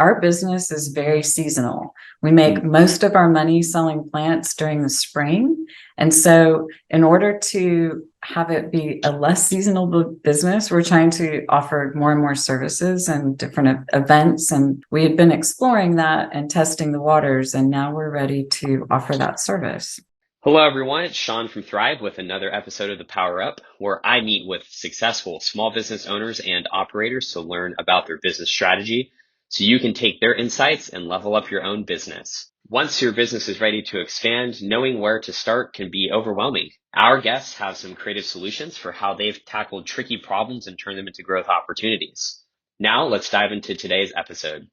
our business is very seasonal. We make most of our money selling plants during the spring. And so in order to have it be a less seasonal business, we're trying to offer more and more services and different events. And we had been exploring that and testing the waters, and now we're ready to offer that service. Hello, everyone. It's Sean from Thrive with another episode of the Power Up, where I meet with successful small business owners and operators to learn about their business strategy so you can take their insights and level up your own business. Once your business is ready to expand, knowing where to start can be overwhelming. Our guests have some creative solutions for how they've tackled tricky problems and turned them into growth opportunities. Now, let's dive into today's episode.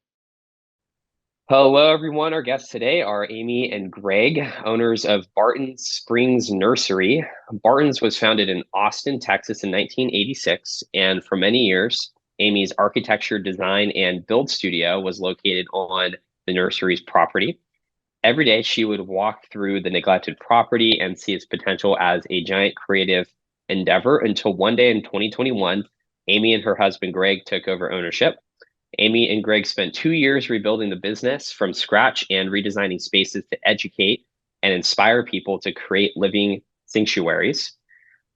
Hello, everyone. Our guests today are Amy and Greg, owners of Barton Springs Nursery. Barton's was founded in Austin, Texas in 1986, and for many years, Amy's architecture, design, and build studio was located on the nursery's property. Every day, she would walk through the neglected property and see its potential as a giant creative endeavor until one day in 2021, Amy and her husband, Greg, took over ownership. Amy and Greg spent 2 years rebuilding the business from scratch and redesigning spaces to educate and inspire people to create living sanctuaries.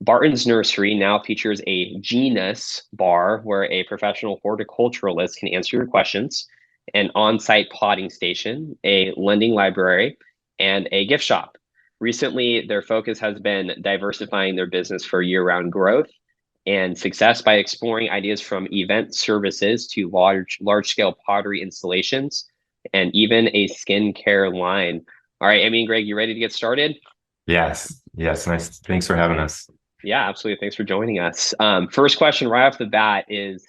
Barton's Nursery now features a Genus bar where a professional horticulturalist can answer your questions, an on-site potting station, a lending library, and a gift shop. Recently, their focus has been diversifying their business for year-round growth and success by exploring ideas from event services to large-scale pottery installations and even a skincare line. All right, Amy and Greg, you ready to get started? Yes. Nice. Thanks for having us. Yeah, absolutely. Thanks for joining us. First question right off the bat is,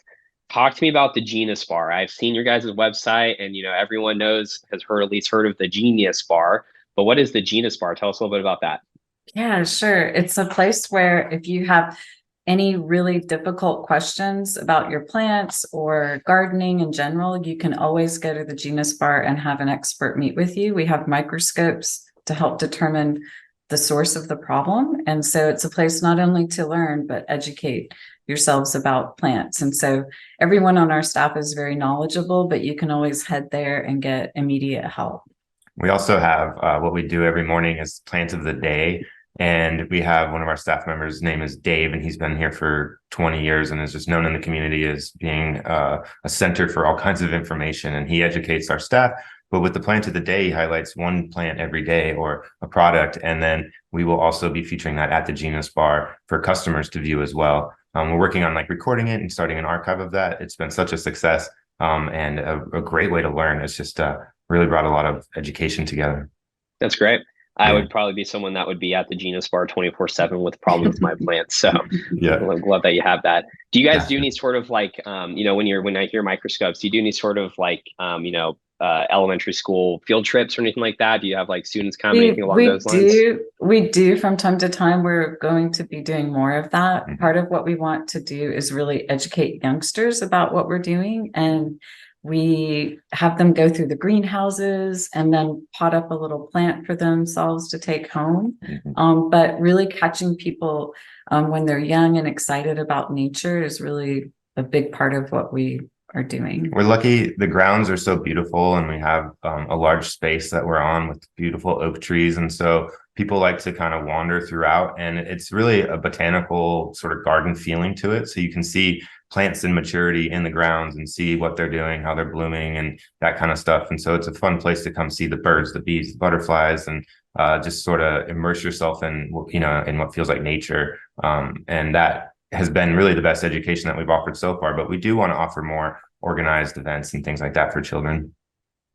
talk to me about the Genus Bar. I've seen your guys' website, and everyone has at least heard of the Genius Bar. But what is the Genus Bar? Tell us a little bit about that. Yeah, sure. It's a place where if you have any really difficult questions about your plants or gardening in general, you can always go to the Genus Bar and have an expert meet with you. We have microscopes to help determine the source of the problem. And so it's a place not only to learn, but educate yourselves about plants. And so everyone on our staff is very knowledgeable, but you can always head there and get immediate help. We also have what we do every morning is Plant of the Day. And we have one of our staff members, his name is Dave, and he's been here for 20 years and is just known in the community as being a center for all kinds of information. And he educates our staff. But with the Plant of the Day, he highlights one plant every day or a product. And then we will also be featuring that at the Genus Bar for customers to view as well. We're working on recording it and starting an archive of that. It's been such a success and a great way to learn. It's just really brought a lot of education together. That's great. I would probably be someone that would be at the Genus Bar 24/7 with problems with my plants. So yeah, I love that you have that. Do you guys do any sort of when I hear microscopes, do you do any sort of elementary school field trips or anything like that? Do you have students come, anything along those lines? We do from time to time. We're going to be doing more of that. Mm-hmm. Part of what we want to do is really educate youngsters about what we're doing, and we have them go through the greenhouses and then pot up a little plant for themselves to take home. Mm-hmm. But really catching people when they're young and excited about nature is really a big part of what we are doing. We're lucky the grounds are so beautiful, and we have a large space that we're on with beautiful oak trees. And so people like to kind of wander throughout, and it's really a botanical sort of garden feeling to it. So you can see plants in maturity in the grounds and see what they're doing, how they're blooming, and that kind of stuff. And so it's a fun place to come see the birds, the bees, the butterflies, and just sort of immerse yourself in what feels like nature. And that has been really the best education that we've offered so far. But we do want to offer more organized events and things like that for children.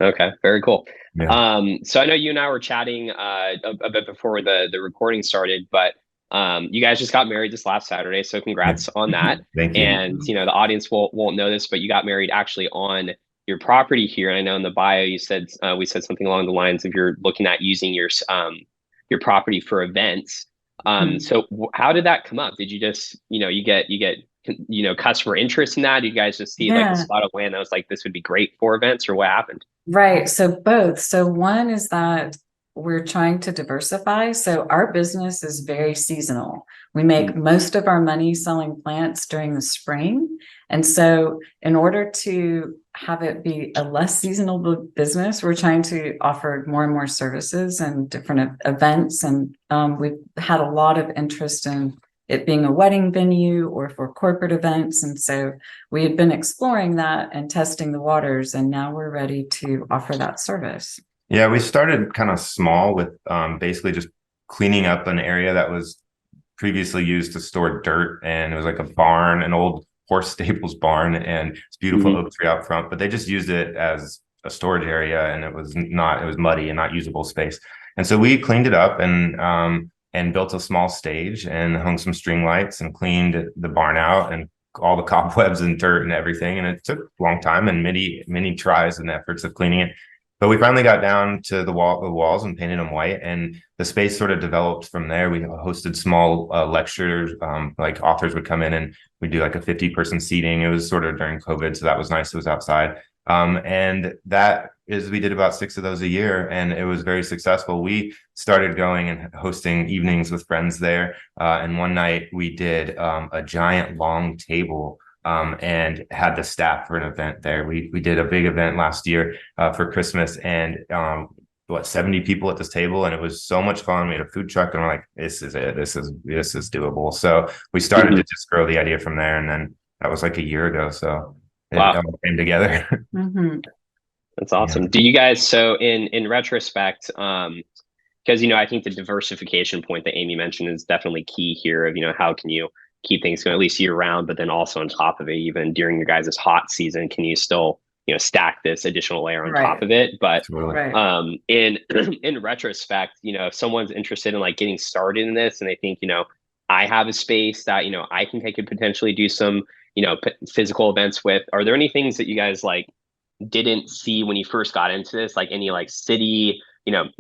Okay, very cool. Yeah. So I know you and I were chatting a bit before the recording started, but you guys just got married this last Saturday, so congrats on that. Thank you. And the audience won't know this, but you got married actually on your property here. And I know in the bio you said we said something along the lines of you're looking at using your property for events. So how did that come up? Did you just you get customer interest in that? Did you guys just see a spot of land that was this would be great for events, or what happened? Right. So both. So one is that we're trying to diversify. So our business is very seasonal. We make most of our money selling plants during the spring. And so in order to have it be a less seasonal business, we're trying to offer more and more services and different events. And we've had a lot of interest in it being a wedding venue or for corporate events. And so we had been exploring that and testing the waters, and now we're ready to offer that service. Yeah, we started kind of small with basically just cleaning up an area that was previously used to store dirt, and it was like a barn, an old horse stables barn, and it's beautiful oak tree out front, but they just used it as a storage area, and it was muddy and not usable space. And so we cleaned it up and built a small stage and hung some string lights and cleaned the barn out and all the cobwebs and dirt and everything. And it took a long time and many tries and efforts of cleaning it. But we finally got down to the walls and painted them white, and the space sort of developed from there. We hosted small lectures, like authors would come in and we do like a 50-person seating. It was sort of during COVID, so that was nice. It was outside. And we did about 6 of those a year, and it was very successful. We started going and hosting evenings with friends there. And one night we did a giant long table and had the staff for an event there. We did a big event last year for Christmas, and 70 people at this table, and it was so much fun. We had a food truck, and we're like, this is it. This is doable. So we started to just grow the idea from there, and then that was like a year ago. So it all came together. That's awesome. Yeah. Do you guys, so in retrospect, because I think the diversification point that Amy mentioned is definitely key here of how can you keep things going at least year round, but then also on top of it, even during your guys' hot season, can you still stack this additional layer on top of it? But in retrospect, if someone's interested in like getting started in this and they think I have a space that I think I could potentially do some physical events with, are there any things that you guys like didn't see when you first got into this, like any like city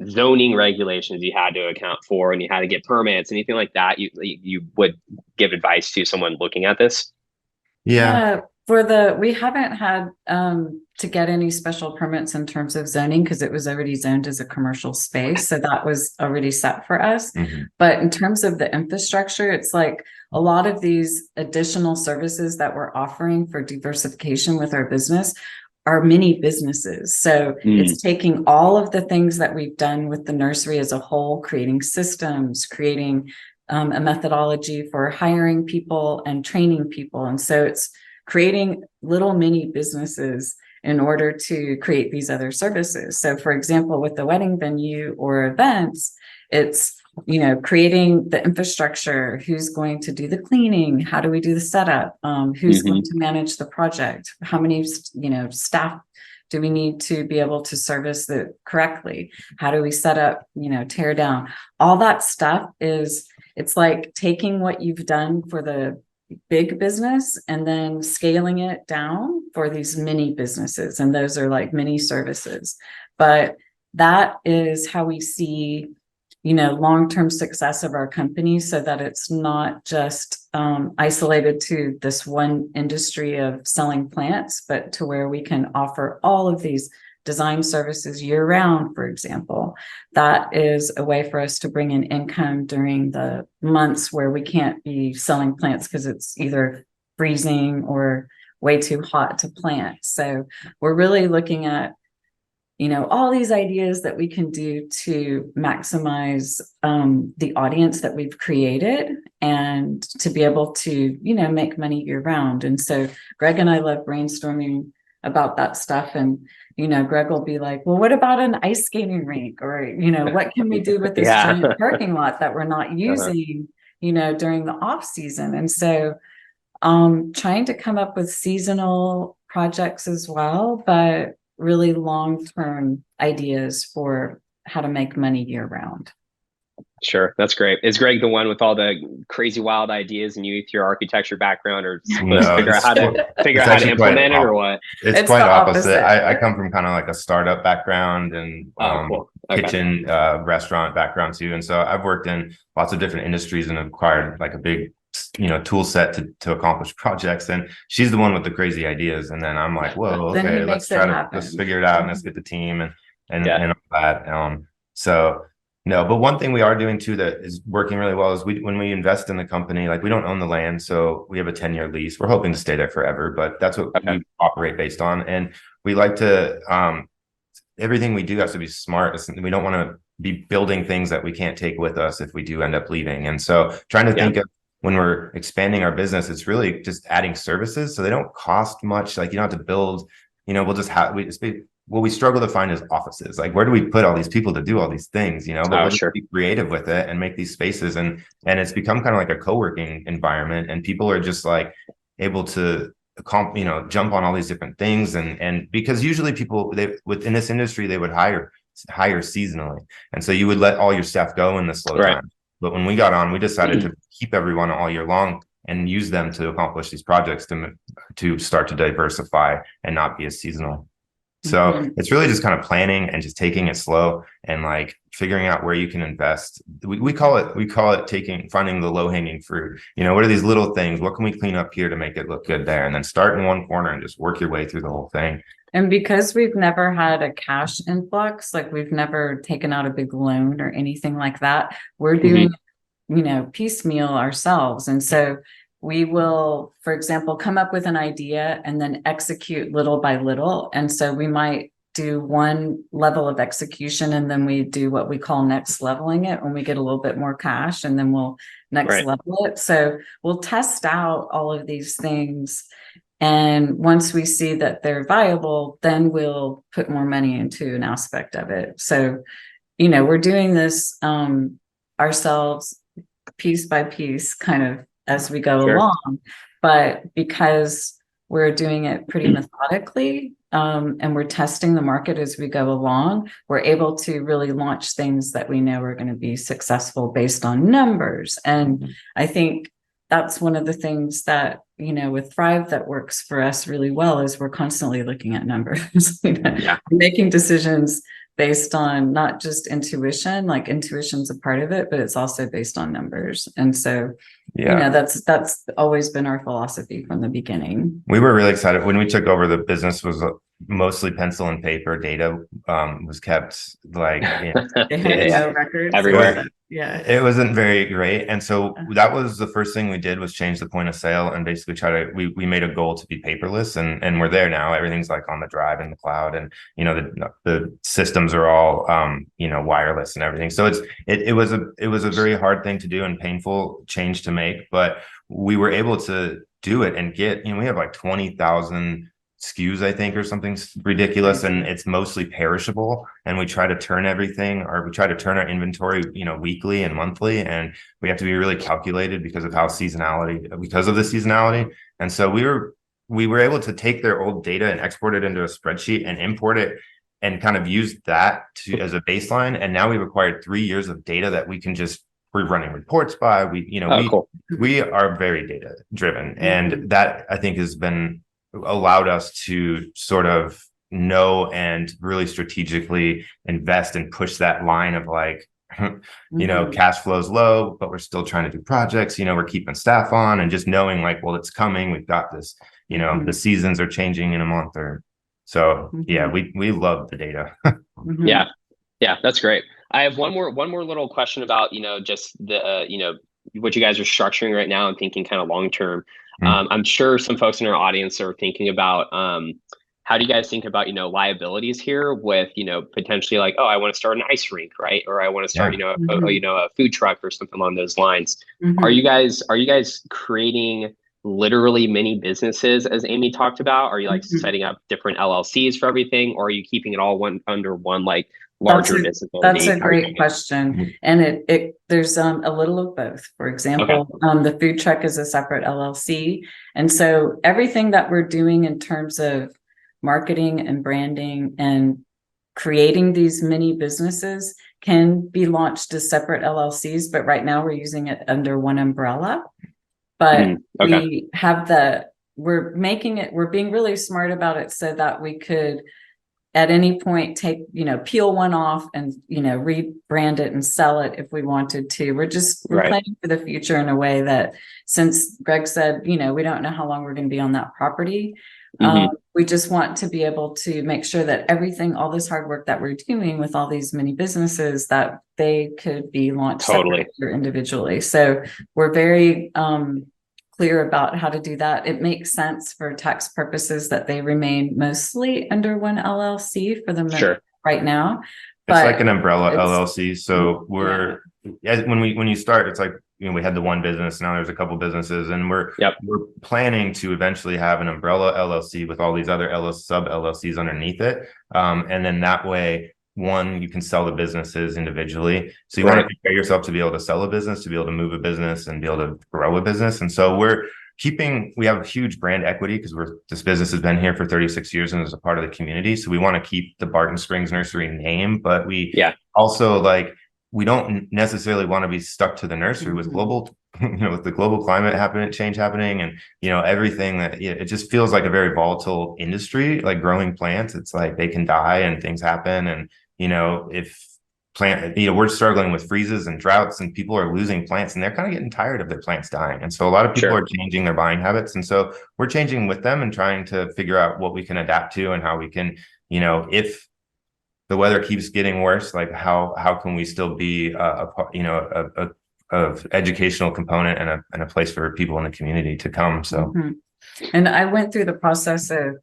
zoning regulations you had to account for and you had to get permits, anything like that you would give advice to someone looking at this? Yeah. We haven't had to get any special permits in terms of zoning because it was already zoned as a commercial space. So that was already set for us. But in terms of the infrastructure, it's like a lot of these additional services that we're offering for diversification with our business are mini businesses. So it's taking all of the things that we've done with the nursery as a whole, creating systems, creating a methodology for hiring people and training people. And so it's creating little mini businesses in order to create these other services. So for example, with the wedding venue or events, it's creating the infrastructure, who's going to do the cleaning, how do we do the setup, who's going to manage the project, how many staff do we need to be able to service it correctly, how do we set up, tear down, all that stuff. It's like taking what you've done for the big business and then scaling it down for these mini businesses, and those are like mini services. But that is how we see long-term success of our company, so that it's not just isolated to this one industry of selling plants, but to where we can offer all of these design services year-round, for example. That is a way for us to bring in income during the months where we can't be selling plants because it's either freezing or way too hot to plant. So we're really looking at all these ideas that we can do to maximize the audience that we've created and to be able to, make money year round. And so Greg and I love brainstorming about that stuff. And, Greg will be like, well, what about an ice skating rink? Or, what can we do with this giant parking lot that we're not using, during the off season? And so trying to come up with seasonal projects as well, but really long-term ideas for how to make money year-round. Sure, that's great. Is Greg the one with all the crazy wild ideas, and you with your architecture background are supposed to figure out how to implement it, or what? It's quite opposite. I come from kind of like a startup background and kitchen restaurant background too, and so I've worked in lots of different industries and acquired like a big tool set to accomplish projects. And she's the one with the crazy ideas, and then I'm like, whoa, okay, let's figure it out and let's get the team and all that. So no, but one thing we are doing too that is working really well is when we invest in the company, like we don't own the land, so we have a 10-year lease. We're hoping to stay there forever, but that's what Okay. we operate based on. And we like to everything we do has to be smart. We don't want to be building things that we can't take with us if we do end up leaving. And so trying to think of when we're expanding our business, it's really just adding services so they don't cost much. Like you don't have to build, we'll just have what we struggle to find is offices. Like where do we put all these people to do all these things, but we'll just be creative with it and make these spaces. And it's become kind of like a co-working environment, and people are just like able to jump on all these different things. And because usually people within this industry, they would hire seasonally. And so you would let all your staff go in the slow time. But when we got on, we decided to keep everyone all year long and use them to accomplish these projects to start to diversify and not be as seasonal. So it's really just kind of planning and just taking it slow and like figuring out where you can invest. We call it finding the low hanging fruit. What are these little things? What can we clean up here to make it look good there? And then start in one corner and just work your way through the whole thing. And because we've never had a cash influx, like we've never taken out a big loan or anything like that, we're doing, piecemeal ourselves. And so we will, for example, come up with an idea and then execute little by little. And so we might do one level of execution and then we do what we call next leveling it when we get a little bit more cash, and then we'll next level it. So we'll test out all of these things. And once we see that they're viable, then we'll put more money into an aspect of it. So, we're doing this ourselves piece by piece, kind of as we go along, but because we're doing it pretty methodically, and we're testing the market as we go along, we're able to really launch things that we know are going to be successful based on numbers. And I think that's one of the things that, with Thrive that works for us really well is we're constantly looking at numbers, making decisions based on not just intuition, like intuition's a part of it, but it's also based on numbers. And so, that's always been our philosophy from the beginning. We were really excited when we took over. The business was mostly pencil and paper. Data was kept like no records everywhere. It wasn't very great. And so that was the first thing we did, was change the point of sale and basically we made a goal to be paperless, and we're there now. Everything's like on the drive in the cloud, and the systems are all wireless and everything. So it was a very hard thing to do and painful change to make, but we were able to do it and get, we have like 20,000 SKUs, I think, or something ridiculous, and it's mostly perishable. And we try to turn our inventory, weekly and monthly, and we have to be really calculated because of the seasonality. And so we were able to take their old data and export it into a spreadsheet and import it and kind of use that as a baseline. And now we've acquired 3 years of data that we're running reports by. We are very data driven, and that I think has allowed us to sort of know and really strategically invest and push that line of like, cash flow's low, but we're still trying to do projects, we're keeping staff on, and just knowing like, well, it's coming, we've got this, the seasons are changing in a month or so. We love the data. Yeah, that's great. I have one more little question about, just the, what you guys are structuring right now and thinking kind of long term. I'm sure some folks in our audience are thinking about, how do you guys think about, liabilities here with, potentially like, oh, I want to start an ice rink, right? Or I want to start, a food truck or something along those lines. Are you guys creating literally many businesses, as Amy talked about? Are you like setting up different LLCs for everything, or are you keeping it all under one like larger business? That's a great question. And there's a little of both. For example, the food truck is a separate LLC. And so everything that we're doing in terms of marketing and branding and creating these mini businesses can be launched as separate LLCs, but right now we're using it under one umbrella. But we have we're being really smart about it so that we could at any point take, peel one off and, rebrand it and sell it if we wanted to. We're planning for the future in a way that, since Greg said, we don't know how long we're going to be on that property, We just want to be able to make sure that everything, all this hard work that we're doing with all these many businesses, that they could be launched Totally. separately or individually. So we're very clear about how to do that. It makes sense for tax purposes that they remain mostly under one LLC for the Sure. right now. It's But like an umbrella it's- LLC. So we're when you start, it's like, we had the one business, now there's a couple businesses, and we're planning to eventually have an umbrella LLC with all these other sub LLCs underneath it. And then that way, one, you can sell the businesses individually. So you want to prepare yourself to be able to sell a business, to be able to move a business, and be able to grow a business. And so we have huge brand equity because this business has been here for 36 years and is a part of the community. So we want to keep the Barton Springs Nursery name, but we also we don't necessarily want to be stuck to the nursery with global, with the global climate change happening, and everything that it just feels like a very volatile industry. Like growing plants, it's like they can die and things happen, and if we're struggling with freezes and droughts, and people are losing plants, and they're kind of getting tired of their plants dying. And so a lot of people are changing their buying habits. And so we're changing with them and trying to figure out what we can adapt to, and how we can, if the weather keeps getting worse, like how can we still be a educational component and a place for people in the community to come. So, and I went through the process of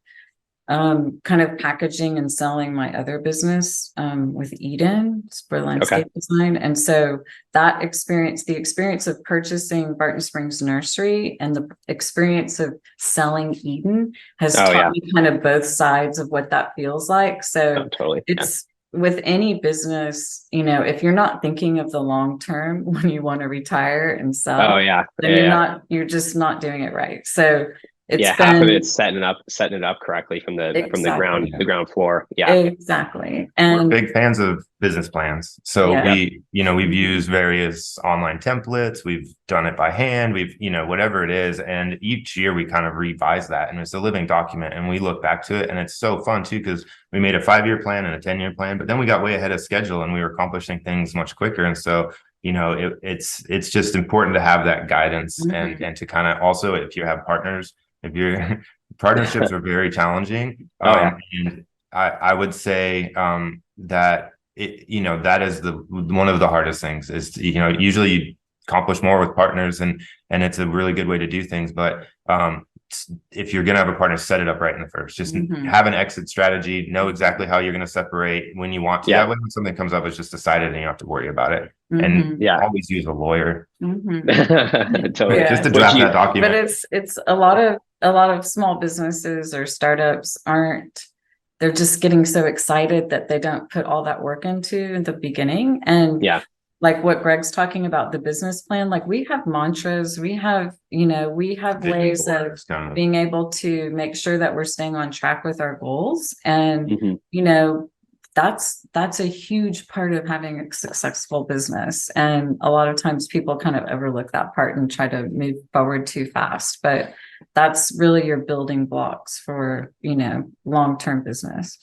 kind of packaging and selling my other business with Eden for landscape design. And so the experience of purchasing Barton Springs Nursery and the experience of selling Eden has taught me kind of both sides of what that feels like. So it's with any business, if you're not thinking of the long term when you want to retire and sell, then you're just not doing it right. So half of it's setting it up correctly from the ground floor. Exactly. And we're big fans of business plans. So we've used various online templates, we've done it by hand, we've, whatever it is. And each year we kind of revise that, and it's a living document, and we look back to it, and it's so fun too, because we made a 5-year plan and a 10-year plan, but then we got way ahead of schedule and we were accomplishing things much quicker. And so it's just important to have that guidance, and to kind of also, if you have partners, if your partnerships are very challenging, and I would say that that is one of the hardest things is usually you accomplish more with partners, and it's a really good way to do things. But if you're gonna have a partner, set it up right in the first. Just have an exit strategy. Know exactly how you're gonna separate when you want to. That way, when something comes up, it's just decided, and you don't have to worry about it. And always use a lawyer. Totally. Just to draft that document. But it's a lot of small businesses or startups they're just getting so excited that they don't put all that work into the beginning. And like what Greg's talking about, the business plan, like we have mantras, we have ways of being able to make sure that we're staying on track with our goals. And, that's a huge part of having a successful business. And a lot of times people kind of overlook that part and try to move forward too fast, but that's really your building blocks for, long-term business.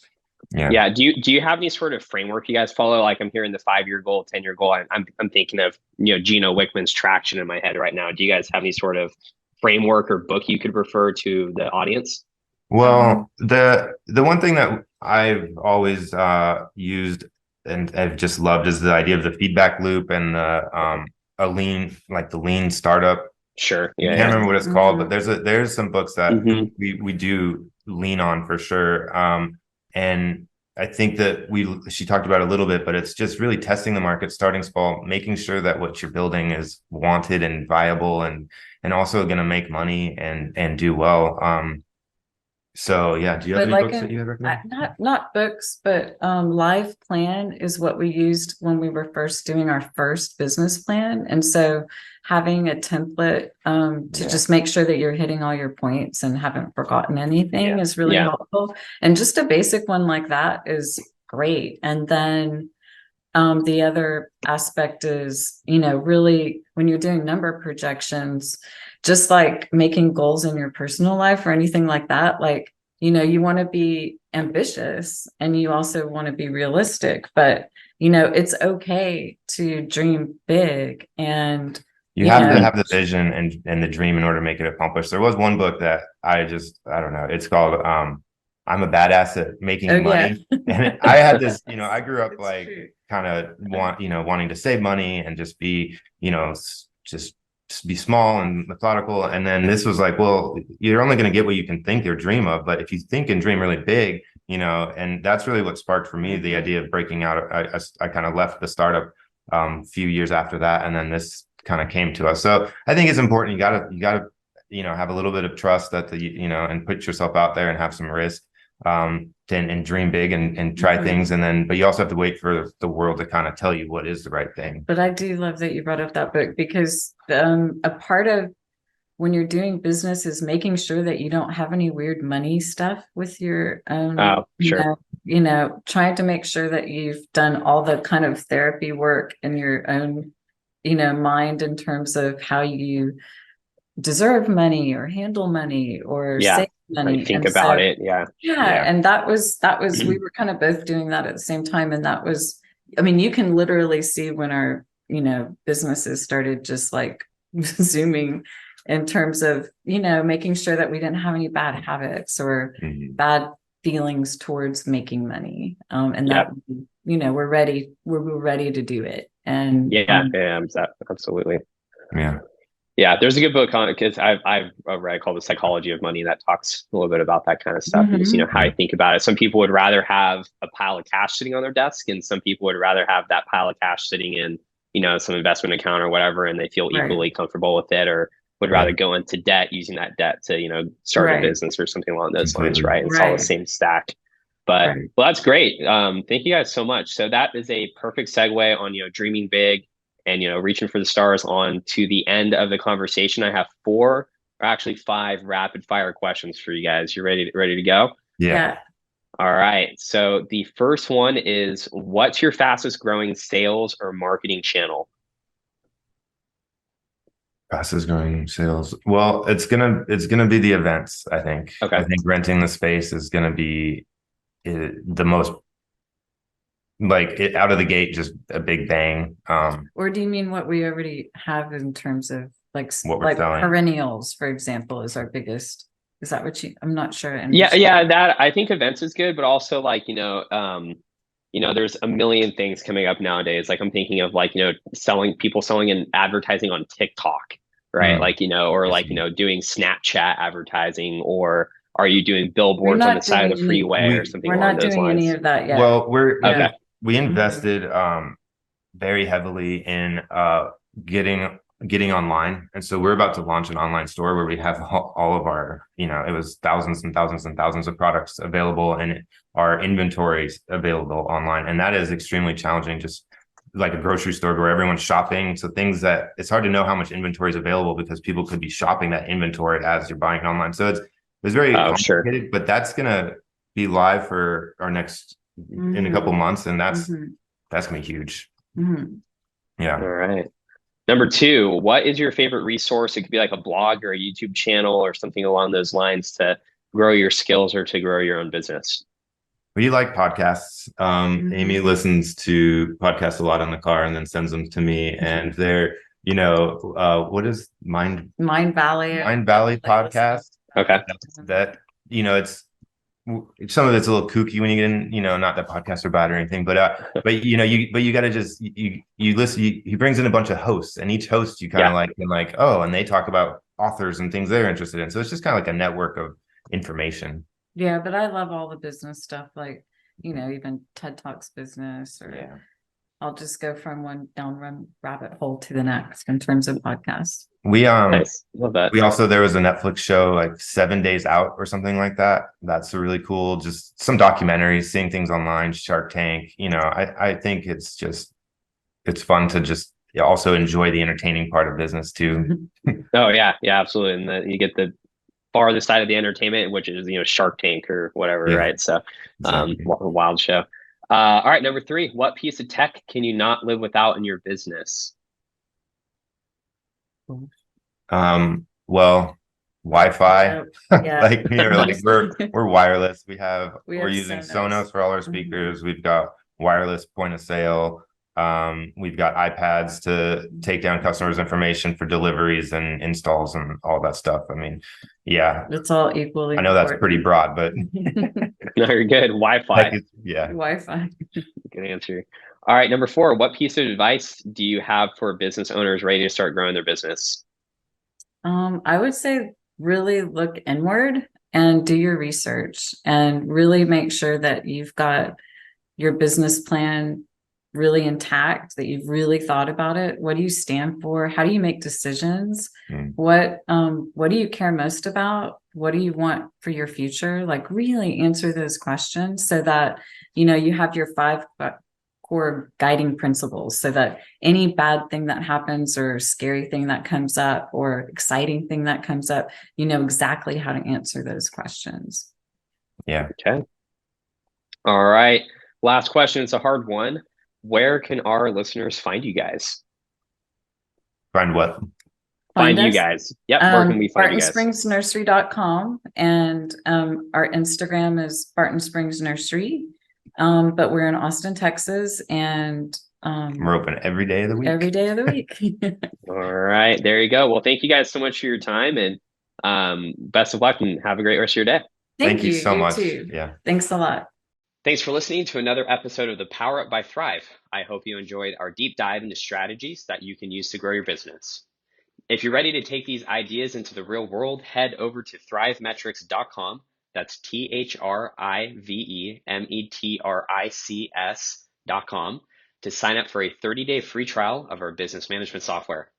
Yeah. Do you have any sort of framework you guys follow? Like I'm hearing the 5-year goal, 10-year goal. I'm thinking of, Gino Wickman's Traction in my head right now. Do you guys have any sort of framework or book you could refer to the audience? Well, the one thing that I've always used and I've just loved is the idea of the feedback loop and the lean startup. Sure. I can't remember what it's called, but there's some books that we do lean on for sure. And I think that she talked about it a little bit, but it's just really testing the market, starting small, making sure that what you're building is wanted and viable and also going to make money and do well. So do you have any books that you would recommend? Not books, but Live Plan is what we used when we were first doing our first business plan. And so having a template to just make sure that you're hitting all your points and haven't forgotten anything is really helpful. And just a basic one like that is great. And then the other aspect is, really when you're doing number projections, just like making goals in your personal life or anything like that, like, you want to be ambitious and you also want to be realistic, but, it's okay to dream big, and you have to have the vision and the dream in order to make it accomplished. There was one book that I don't know. It's called I'm a badass at making Oh, yeah. money. And I had this, I grew up It's like true. kind of wanting to save money and just be, just be small and methodical. And then this was like, well, you're only going to get what you can think or dream of. But if you think and dream really big, and that's really what sparked for me the idea of breaking out. I kind of left the startup few years after that, and then this kind of came to us. So I think it's important. You gotta have a little bit of trust that and put yourself out there and have some risk, and dream big and try things. And then, but you also have to wait for the world to kind of tell you what is the right thing. But I do love that you brought up that book, because a part of when you're doing business is making sure that you don't have any weird money stuff with your own, Oh, sure. Trying to make sure that you've done all the kind of therapy work in your own, mind, in terms of how you deserve money or handle money or Yeah. save money. Like think And about so, it. Yeah. yeah. And that was, we were kind of both doing that at the same time. And that was, I mean, you can literally see when our, businesses started just like zooming, in terms of, making sure that we didn't have any bad habits or bad feelings towards making money. And that, we're ready to do it. And Absolutely. Yeah. Yeah, there's a good book on it, because I've read called The Psychology of Money, that talks a little bit about that kind of stuff. And just, how you think about it. Some people would rather have a pile of cash sitting on their desk, and some people would rather have that pile of cash sitting in, some investment account or whatever, and they feel equally comfortable with it, or would rather go into debt, using that debt to, start a business or something along those lines, right? It's all the same stack. But well, that's great. Thank you guys so much. So that is a perfect segue on, dreaming big and, reaching for the stars. On to the end of the conversation. I have 4, or actually 5 rapid fire questions for you guys. You ready to go? Yeah. All right. So the first one is, what's your fastest growing sales or marketing channel? Fastest growing sales. Well, it's gonna be the events, I think. Okay. I think renting the space is gonna be the most, like, out of the gate, just a big bang. Or do you mean what we already have in terms of like What we're selling. perennials, for example, is our biggest? Is that what I'm not sure. Yeah, that I think events is good, but also like, there's a million things coming up nowadays. Like I'm thinking of like, selling and advertising on TikTok, right? Like, or like, doing Snapchat advertising, or are you doing billboards on the side of the freeway or something along those lines? We're not doing any of that yet. Well, okay. We invested very heavily in getting online, and so we're about to launch an online store where we have all of our, it was thousands and thousands and thousands of products available, and our inventories available online, and that is extremely challenging. Just like a grocery store where everyone's shopping, so things that it's hard to know how much inventory is available because people could be shopping that inventory as you're buying it online. So it's very complicated, but that's gonna be live for our next in a couple months, and that's gonna be huge. Yeah. All right. Number 2, what is your favorite resource? It could be like a blog or a YouTube channel or something along those lines to grow your skills or to grow your own business. We like podcasts. Amy listens to podcasts a lot in the car and then sends them to me, and they're, what is Mind Valley podcast? Okay. That, it's some of it's a little kooky when you get in, not that podcasts are bad or anything, but you got to just, you listen, he brings in a bunch of hosts, and each host you kind of like, and like, oh, and they talk about authors and things they're interested in. So it's just kind of like a network of information. Yeah. But I love all the business stuff, like, even TED Talks business, or I'll just go from one rabbit hole to the next in terms of podcasts. We nice. Love that. We also, there was a Netflix show like 7 Days Out or something like that. That's really cool. Just some documentaries, seeing things online, Shark Tank. I think it's fun to just also enjoy the entertaining part of business too. Oh yeah, absolutely. And then you get the farthest side of the entertainment, which is Shark Tank or whatever, right? So, exactly. Wild show. All right, number 3, what piece of tech can you not live without in your business? Well, Wi-Fi. Like we're wireless. We're using Sonos for all our speakers. We've got wireless point of sale. We've got iPads to take down customers' information for deliveries and installs and all that stuff. I mean, yeah, It's all equally I know that's pretty important. broad, but No, you're good. Wi-Fi. yeah. Wi-Fi. Good answer. All right, number 4, what piece of advice do you have for business owners ready to start growing their business? I would say really look inward and do your research and really make sure that you've got your business plan really intact, that you've really thought about it. What do you stand for? How do you make decisions? Mm. What do you care most about? What do you want for your future? Like really answer those questions so that you have your 5 core guiding principles so that any bad thing that happens or scary thing that comes up or exciting thing that comes up, you know exactly how to answer those questions. Yeah. Okay. All right. Last question. It's a hard one. Where can our listeners find you guys? Find what? Find you us guys. Yep. Where can we find you guys? BartonSpringsNursery.com, and our Instagram is Barton Springs Nursery. But we're in Austin, Texas, and We're open every day of the week. every day of the week. All right. There you go. Well, thank you guys so much for your time, and best of luck and have a great rest of your day. Thank you so You much. too. Yeah. Thanks a lot. Thanks for listening to another episode of the Power Up by Thrive. I hope you enjoyed our deep dive into strategies that you can use to grow your business. If you're ready to take these ideas into the real world, head over to thrivemetrics.com. That's THRIVEMETRICS.com to sign up for a 30-day free trial of our business management software.